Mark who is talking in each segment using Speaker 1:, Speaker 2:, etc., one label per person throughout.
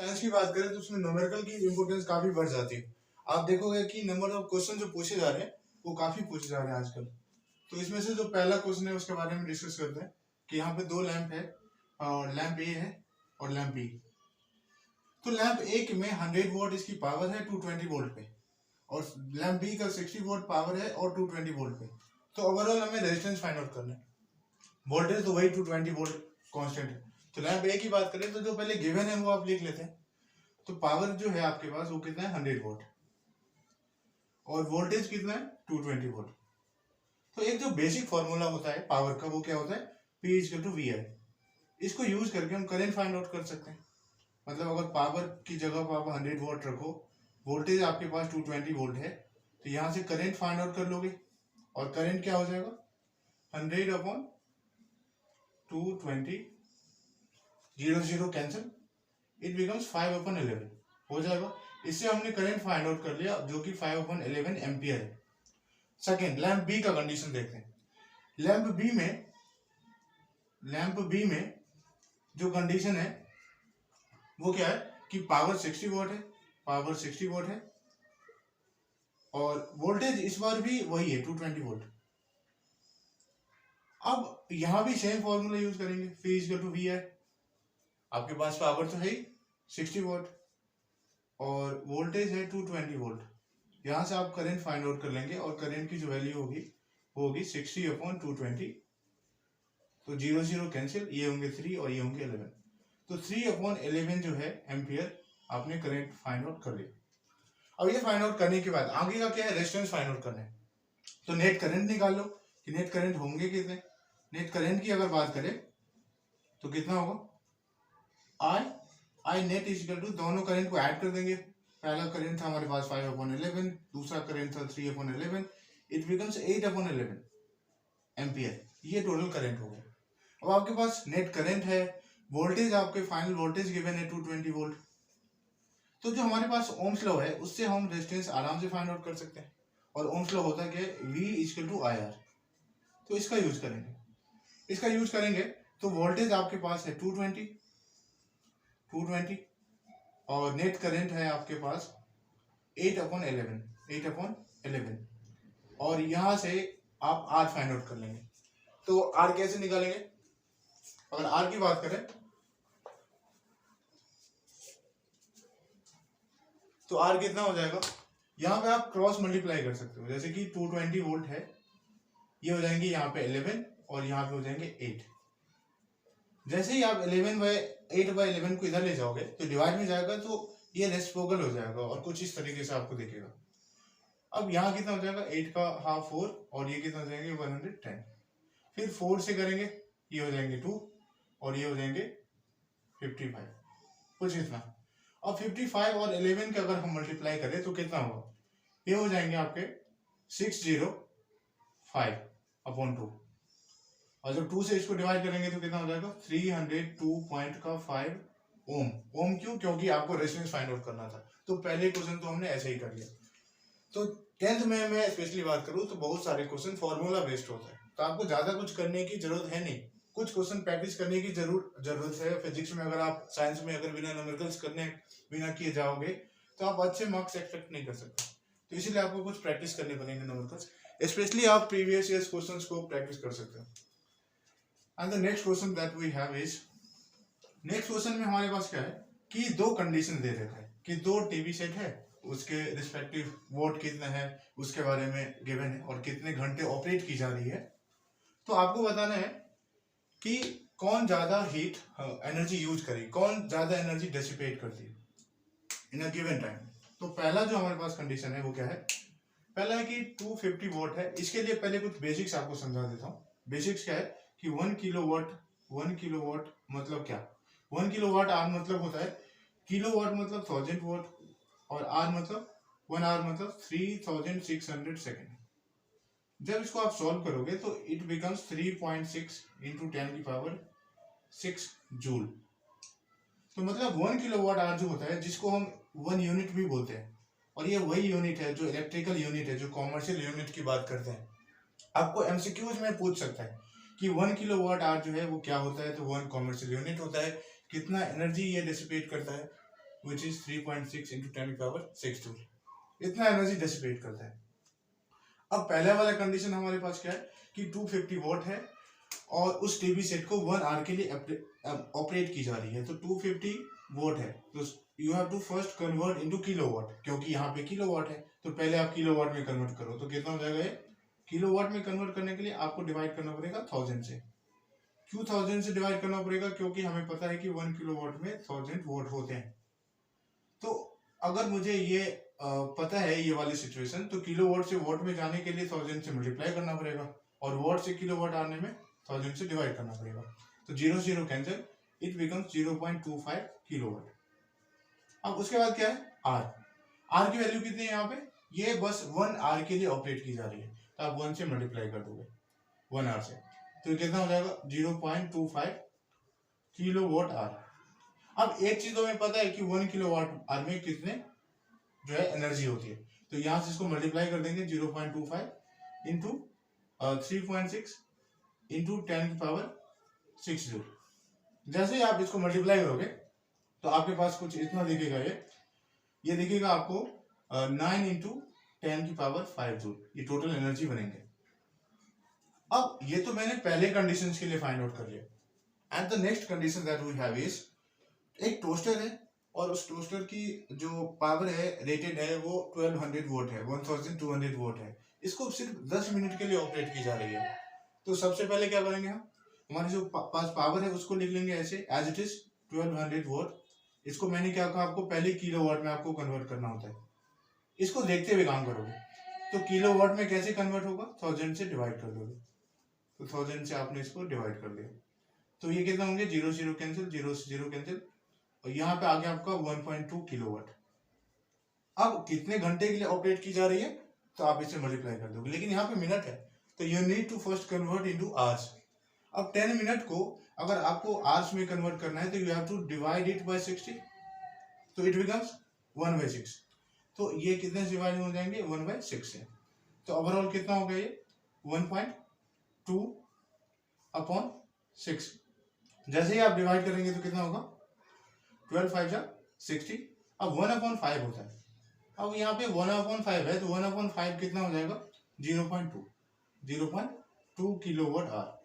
Speaker 1: Science की बात करें तो उसमें न्यूमेरिकल की इंपॉर्टेंस काफी बढ़ जाती है। आप देखोगे कि नंबर ऑफ क्वेश्चन जो पूछे जा रहे हैं वो काफी पूछे जा रहे हैं आजकल। तो इसमें से जो पहला क्वेश्चन है उसके बारे में डिस्कस करते हैं कि यहाँ पे दो लैंप है और लैंप ए है और लैंप बी। तो लैंप ए में 100 वोल्ट इसकी पावर है 220 वोल्ट पे और लैंप बी का 60 वोल्ट पावर है और 220 वोल्ट पे। तो ओवरऑल हमें रेजिस्टेंस फाइंड आउट करना है। वोल्टेज तो वही 220 वोल्ट कांस्टेंट है। तो लैंप ए की बात करें तो जो पहले गिवन है वो आप लिख लेते हैं। तो पावर जो है आपके पास वो कितना है 100 वोल्ट और वोल्टेज कितना है 220 वोल्ट। तो एक जो बेसिक फॉर्मूला होता है पावर का वो क्या होता है P इक्वल टू VI। इसको यूज करके हम करंट फाइंड आउट कर सकते हैं। मतलब अगर पावर की जगह पर आप 100 वोल्ट रखो, वोल्टेज आपके पास 220 वोल्ट है, तो यहाँ से करंट फाइंड आउट कर लोगे और करंट क्या हो जाएगा 100 upon 220, 0 0 cancel, it becomes 5 upon 11 हो जाएगा। इससे हमने करंट फाइंड आउट कर लिया जो कि 5 अपॉन 11 एम्पियर है। सेकेंड लैंप बी का कंडीशन देखते हैं। लैंप बी में जो कंडीशन है वो क्या है कि पावर 60 वोल्ट है और वोल्टेज इस बार भी वही है 220 वोल्ट। अब यहां भी सेम फॉर्मूला यूज करेंगे P इक्वल टू VI। आपके पास पावर तो है ही 60 वोल्ट और वोल्टेज है 220 वोल्ट। यहां से आप करंट फाइंड आउट कर लेंगे और करंट की जो वैल्यू होगी वो होगी 60 अपॉन 220। तो 0 0 कैंसिल, ये होंगे 3 और ये होंगे 11। तो 3 अपॉन 11 जो है एम्पियर आपने करंट फाइंड आउट कर लिया। अब ये फाइंड आउट करने के बाद आगे का क्या है रेजिस्टेंस फाइंड आउट करना है। तो नेट करंट निकाल लो कि नेट करंट होंगे कितने। नेट करंट की अगर बात करें तो कितना होगा आई नेट इक्वल टू दोनों करंट को ऐड कर देंगे। पहला करंट था हमारे पास 5 अपॉन 11, दूसरा करंट था 3 upon 11, it becomes 8 upon 11 ampere. ये टोटल करंट हो गया। अब आपके पास नेट करंट है, वोल्टेज आपके फाइनल वोल्टेज गिवन है 220 वोल्ट। तो जो हमारे पास ओम्स लॉ है उससे हम रेजिस्टेंस आराम से फाइंड आउट कर सकते हैं। और ओम्स लॉ होता है V इक्वल टू IR। तो इसका यूज करेंगे तो वोल्टेज आपके पास है 220 और नेट करंट है आपके पास 8 अपॉन 11 और यहां से आप R फाइंड आउट कर लेंगे। तो R कैसे निकालेंगे? अगर R की बात करें तो R कितना हो जाएगा, यहाँ पे आप क्रॉस मल्टीप्लाई कर सकते हो। जैसे कि 220 वोल्ट है, ये हो जाएंगे यहाँ पे 11 और यहाँ पे हो जाएंगे 8। जैसे ही आप 8/11 को इधर ले जाओगे तो डिवाइड में जाएगा तो ये रेसिप्रोकल हो जाएगा और कुछ इस तरीके से आपको दिखेगा। अब यहाँ कितना हो जाएगा 8 का हाफ 4 और ये कितना हो जाएंगे 110। फिर 4 से करेंगे ये हो जाएंगे 2 और ये हो जाएंगे 55, कुछ इतना। अब 55 और 11 के अगर हम मल्टीप्लाई करें तो कितना होगा, ये हो जाएंगे आपके 605 अपॉन 2 और जब 2 से इसको डिवाइड करेंगे तो कितना हो जाएगा 302.5 ओम। ओम क्यों? क्योंकि आपको रेजिस्टेंस फाइंड आउट करना था। तो पहले क्वेश्चन तो हमने ऐसे ही कर लिया। तो 10th में मैं स्पेशली बात करूं तो बहुत सारे क्वेश्चन फॉर्मूला बेस्ड होता है, तो आपको ज्यादा कुछ करने की जरूरत है नहीं। कुछ क्वेश्चन प्रैक्टिस करने की जरूरत है। फिजिक्स में अगर आप साइंस में अगर बिना न्यूमेरिकल्स बिना किए जाओगे तो आप अच्छे मार्क्स एक्सपेक्ट नहीं कर सकते। तो इसीलिए आपको कुछ प्रैक्टिस करने पड़ेंगे न्यूमेरिकल्स। स्पेशली आप प्रीवियस ईयर्स क्वेश्चंस को प्रैक्टिस कर सकते हो। And the next question that we have is, next question में हमारे पास क्या है कि दो कंडीशन दे रखा है कि दो टीवी सेट है, उसके रिस्पेक्टिव वोट कितना है उसके बारे में गिवन है और कितने घंटे ऑपरेट की जा रही है। तो आपको बताना है कि कौन ज्यादा हीट एनर्जी यूज करेगी, कौन ज्यादा एनर्जी डिसिपेट करती है इन अ गिवन टाइम। तो पहला जो हमारे पास कंडीशन है वो क्या है, पहला है कि 250 वोट है। इसके लिए पहले कुछ बेसिक्स आपको समझा देता हूँ। बेसिक्स क्या है कि 1 किलोवाट मतलब क्या, 1 किलोवाट आवर मतलब होता है, किलोवाट मतलब 1000 वोट और आर मतलब 1 आवर मतलब 3600 सेकेंड। जब इसको आप सॉल्व करोगे तो इट बिकम्स 3.6 इंटू 10⁻6 जूल। तो मतलब 1 किलोवाट आवर जो होता है जिसको हम 1 यूनिट भी बोलते हैं, और ये वही यूनिट है जो इलेक्ट्रिकल यूनिट है, जो कॉमर्शियल यूनिट की बात करते हैं। आपको एमसीक्यूज में पूछ सकता है कि 1 किलोवाट आवर जो है वो क्या होता है, तो 1 कॉमर्शियल यूनिट होता है, कितना एनर्जी ये डिसिपेट करता है। Which is 3.6 into 10⁶ joule. इतना एनर्जी डिसिपेट करता है। अब पहले वाला कंडीशन हमारे पास क्या है कि 250 वॉट है और उस टीवी सेट को 1 आवर के लिए ऑपरेट की जा रही है। तो 250 वॉट है तो you have to first convert into kilowatt, क्योंकि यहाँ पे किलोवाट है तो पहले आप किलोवाट में कन्वर्ट करो। तो कितना हो जाएगा ये? किलोवाट में कन्वर्ट करने के लिए आपको डिवाइड करना पड़ेगा 1000 से। क्यों 1000 से डिवाइड करना पड़ेगा? क्योंकि हमें पता है कि 1 किलोवाट में 1000 वॉट होते हैं। तो अगर मुझे ये पता है ये वाली सिचुएशन, तो किलोवाट से वॉट में जाने के लिए 1000 से मल्टीप्लाई करना पड़ेगा और वॉट से किलोवाट आने में 1000 से डिवाइड करना पड़ेगा। तो 0 0 कैंसिल, इट बिकम्स 0.25 किलोवाट। अब उसके बाद क्या है? आर की वैल्यू कितनी है यहाँ पे? ये बस 1 आवर के लिए ऑपरेट की जा रही है, तो आप 1 से मल्टीप्लाई कर दोगे 1 आवर से, तो कितना हो जाएगा? 0.25 किलोवाट आवर। अब एक चीज तो हमें पता है कि 1 किलोवाट आवर में कितने जो है एनर्जी होती है, तो यहां से इसको मल्टीप्लाई कर देंगे 0.25 इंटू 3.6 इंटू 10⁶ जूल। जैसे ही आप इसको मल्टीप्लाई करोगे तो आपके पास कुछ इतना दिखेगा, ये दिखेगा आपको 9 इंटू 10⁵ जूल, ये टोटल एनर्जी बनेंगे। अब ये तो मैंने पहले कंडीशंस के लिए फाइंड आउट कर लिया। And the next condition that we have is, एक टोस्टर है और उस टोस्टर की जो पावर है रेटेड है वो 1200 वोट है, 1200 वोट है। इसको सिर्फ 10 मिनट के लिए ऑपरेट की जा रही है। तो सबसे पहले क्या करेंगे हम, हमारी जो पास पावर है उसको लिख लेंगे ऐसे एज इट इज 1200 वोट। इसको मैंने क्या कहा आपको, पहले किलोवाट में आपको कन्वर्ट करना होता है। इसको देखते हुए काम करोगे तो किलोवाट में कैसे कन्वर्ट होगा? 1000 से डिवाइड कर दोगे, तो 1000 से आपने इसको डिवाइड कर दिया, तो ये कितना होंगे? 0 0 कैंसिल, 0 0 कैंसिल, और यहाँ पे आ गया आपका 1.2 किलोवाट। अब कितने घंटे के लिए ऑपरेट की जा रही है तो आप इसे मल्टीप्लाई कर दोगे, लेकिन यहाँ पे मिनट है तो you need to first convert into hours. अब 10 मिनट को अगर आपको आवर्स में कन्वर्ट करना है तो you have to divide it by 60, तो इट बिकम्स 1/6। तो ये कितने से डिवाइड हो जाएंगे? 1/6 से। तो ओवरऑल कितना हो गया ये? 1.2/6। जैसे ही आप डिवाइड करेंगे तो कितना होगा? 12 5 60। अब 1/5 होता है, अब यहाँ पे 1/5 है तो 1/5 कितना हो जाएगा? 0.2 किलोवाट आवर।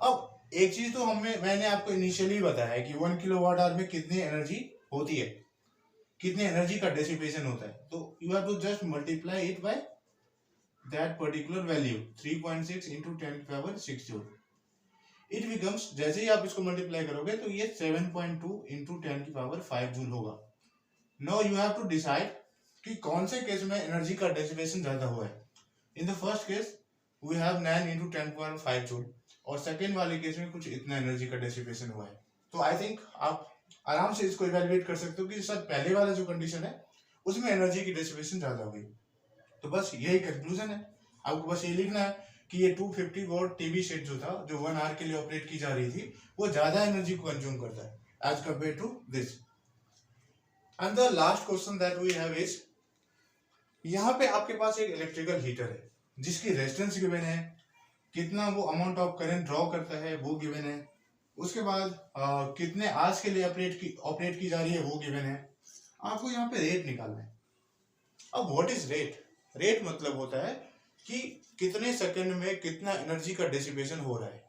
Speaker 1: अब एक चीज तो मैंने आपको इनिशियली बताया है कि 1 किलोवाट आवर में कितनी एनर्जी होती है, कितने एनर्जी का डेसिपेशन होता है। तो you have to just multiply it by that particular value 3.6 into 10⁶ joule. It becomes, जैसे ही आप इसको मल्टीप्लाई करोगे तो ये 7.2 इंटू 10⁵ जूल होगा। Now you have to decide कि कौन से केस में एनर्जी का डेसिपेशन ज्यादा हुआ है। In the first case we have 9 into 10⁵ joule, और सेकेंड वाले केस में कुछ इतना एनर्जी का डेसिपेशन हुआ है। तो आई थिंक आप आराम से इसको इवेलुएट कर सकते हो कि सर पहले वाला जो कंडीशन है उसमें एनर्जी की डेसिपेशन ज्यादा हुई। तो बस यही कंक्लूजन है, आपको बस ये लिखना है कि ये 250 वॉट टीवी सेट जो था, जो 1 आवर के लिए ऑपरेट की जा रही थी, वो ज्यादा एनर्जी को कंज्यूम करता है as compare to this. And the last question that we have is, यहाँ पे आपके पास एक इलेक्ट्रिकल हीटर है जिसकी रेजिस्टेंस गिवन है, कितना वो अमाउंट ऑफ करंट ड्रॉ करता है वो गिवन है, उसके बाद कितने आवर्स के लिए ऑपरेट की जा रही है वो गिवन है। आपको यहाँ पे रेट निकालना है। अब व्हाट इज रेट? रेट मतलब होता है कि कितने सेकंड में कितना एनर्जी का डिसिपेशन हो रहा है।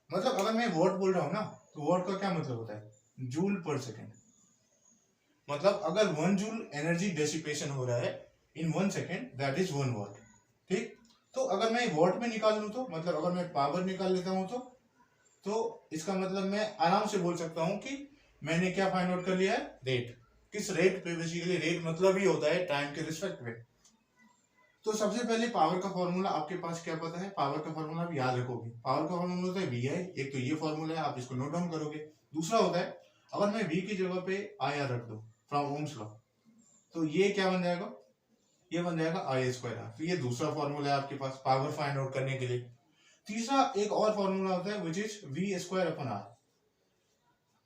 Speaker 1: मतलब अगर मैं वॉट बोल रहा हूँ ना, तो वॉट का क्या मतलब होता है? जूल पर सेकंड। मतलब अगर 1 जूल एनर्जी डिसिपेशन हो रहा है इन 1 सेकंड, दैट इज 1 वॉट। ठीक, तो अगर मैं वॉट में निकाल लूँ तो मतलब अगर मैं पावर निकाल लेता हूँ तो इसका मतलब मैं आराम से बोल सकता हूँ कि मैंने क्या फाइंड आउट कर लिया है? रेट। किस रेट पे? बेसिकली रेट मतलब ही होता है टाइम के रिस्पेक्ट में। तो सबसे पहले पावर का फॉर्मूला आपके पास क्या पता है? पावर का फॉर्मूला आप याद रखोगे। पावर का फॉर्मूला होता है वी आई। एक तो ये फॉर्मूला है, आप इसको नोट डाउन करोगे। दूसरा होता है अगर मैं वी की जगह पे आई आर रख दूं फ्रॉम ओम्स लॉ, तो ये क्या बन जाएगा? ये बन जाएगा आई स्क्वायर आर। तो ये दूसरा फॉर्मूला है आपके पास पावर फाइंड आउट करने के लिए। तीसरा एक और फॉर्मूला होता है which is V square upon R.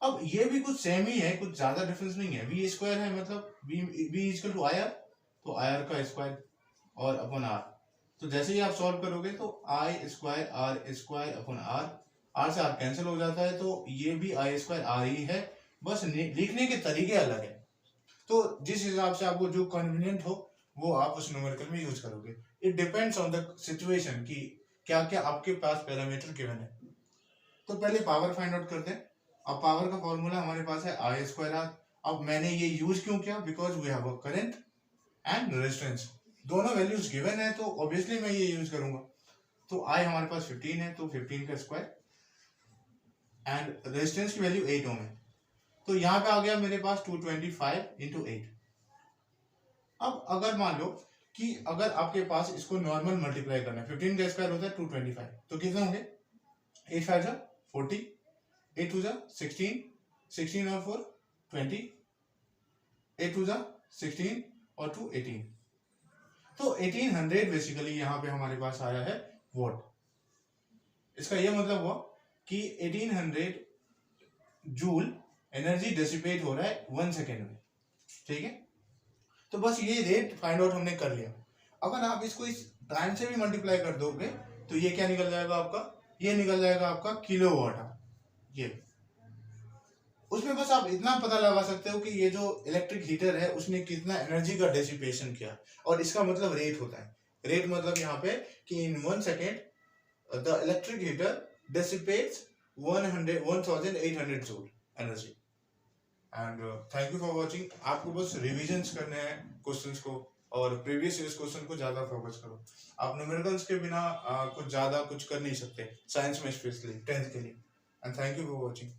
Speaker 1: अब ये भी कुछ सेम ही है, कुछ ज्यादा डिफरेंस नहीं है। वी स्क्वायर है मतलब V equal to I R, तो आई आर का स्क्वायर और अपॉन आर। तो जैसे ही आप सॉल्व करोगे तो आई स्क्वायर अपॉन आर से आर कैंसिल हो जाता है, तो ये भी आई स्क्वायर आर ही है, बस लिखने के तरीके अलग है। तो जिस हिसाब से आपको जो कन्वीनियंट हो वो आप उस न्यूमेरिकल में यूज करोगे। It depends on the situation कि क्या क्या आपके पास पैरामीटर गिवन है। तो पहले पावर फाइंड आउट करते हैं। अब पावर का फॉर्मूला हमारे पास है आई स्क्वायर आर। अब मैंने ये यूज क्यों किया, because we have a current and resistance, दोनों वैल्यूज गिवन है तो ऑब्वियसली मैं ये यूज करूंगा। तो आई हमारे पास 15 है तो 15 का स्क्वायर एंड रेजिस्टेंस की वैल्यू 8 ओम है, तो यहाँ पे आ गया मेरे पास 225 इंटू 8। अब अगर मान लो कि अगर आपके पास इसको नॉर्मल मल्टीप्लाई करना है, 15 का स्क्वायर होता है 225, तो कितने होंगे 8 5 जा 40, 8 2 जा 16, 16 और 4 20, 8 2 जा 16 और 2 18, तो 1800 बेसिकली यहाँ पे हमारे पास आया है वॉट। इसका ये मतलब हुआ कि 1800 जूल एनर्जी डिसिपेट हो रहा है 1 सेकेंड में, ठीक है। तो बस ये रेट फाइंड आउट हमने कर लिया। अगर आप इसको इस टाइम से भी मल्टीप्लाई कर दोगे तो ये क्या निकल जाएगा आपका, ये निकल जाएगा आपका किलोवाट आवर। ये उसमें बस आप इतना पता लगा सकते हो कि ये जो इलेक्ट्रिक हीटर है उसने कितना एनर्जी का डेसिपेशन किया, और इसका मतलब रेट होता है। रेट मतलब यहाँ पे कि in 1 second the electric heater dissipates 1800 joule energy. And thank you for watching. आपको बस रिविजन्स करने हैं क्वेश्चंस को, और प्रीवियस ईयर्स क्वेश्चन को ज्यादा फोकस करो। आप न्यूमेरिकल्स के बिना कुछ ज्यादा कुछ कर नहीं सकते साइंस में, स्पेशली 10th के लिए। And thank you for watching.